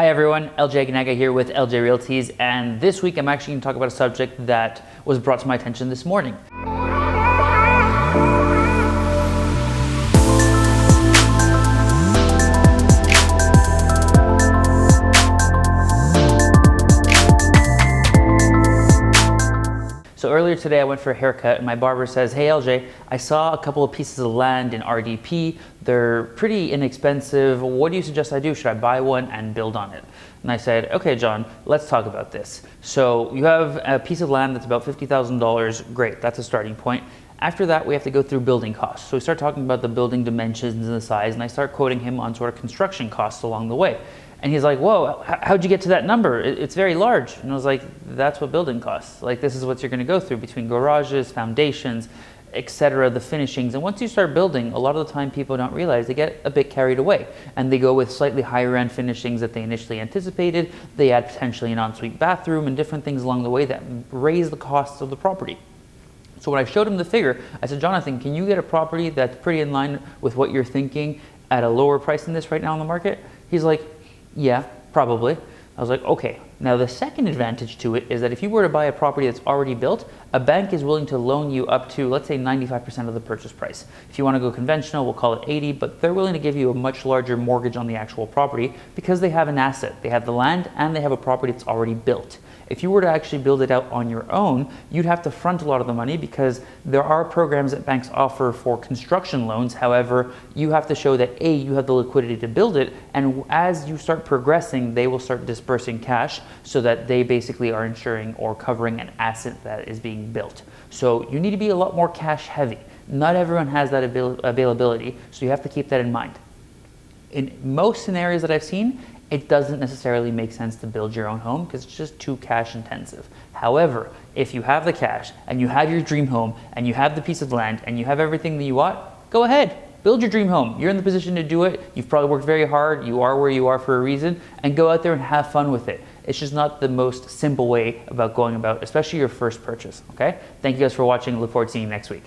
Hi everyone, LJ Ganaga here with LJ Realties, and this week I'm actually going to talk about a subject that was brought to my attention this morning. So earlier today I went for a haircut and my barber says, "Hey LJ, I saw a couple of pieces of land in RDP. They're pretty inexpensive. What do you suggest I do? Should I buy one and build on it?" And I said, "Okay, John, let's talk about this. So you have a piece of land that's about $50,000. Great, that's a starting point. After that, we have to go through building costs. So we start talking about the building dimensions and the size, and I start quoting him on sort of construction costs along the way. And he's like, "Whoa, how'd you get to that number? It's very large." And I was like, "That's what building costs. Like, this is what you're going to go through between garages, foundations, etc., the finishings." And once you start building, a lot of the time people don't realize they get a bit carried away and they go with slightly higher end finishings that they initially anticipated. They add potentially an ensuite bathroom and different things along the way that raise the costs of the property. So when I showed him the figure, I said, "Jonathan, can you get a property that's pretty in line with what you're thinking at a lower price than this right now on the market?" He's like, "Yeah, probably." I was like, "Okay." Now the second advantage to it is that if you were to buy a property that's already built, a bank is willing to loan you up to, let's say, 95% of the purchase price. If you want to go conventional, we'll call it 80, but they're willing to give you a much larger mortgage on the actual property because they have an asset. They have the land and they have a property that's already built. If you were to actually build it out on your own, you'd have to front a lot of the money because there are programs that banks offer for construction loans. However, you have to show that A, you have the liquidity to build it, and as you start progressing, they will start dispersing cash so that they basically are insuring or covering an asset that is being built. So you need to be a lot more cash heavy. Not everyone has that availability, so you have to keep that in mind. In most scenarios that I've seen, it doesn't necessarily make sense to build your own home because it's just too cash intensive. However, if you have the cash and you have your dream home and you have the piece of land and you have everything that you want, go ahead, build your dream home. You're in the position to do it. You've probably worked very hard. You are where you are for a reason, and go out there and have fun with it. It's just not the most simple way about going about, especially your first purchase, okay? Thank you guys for watching. Look forward to seeing you next week.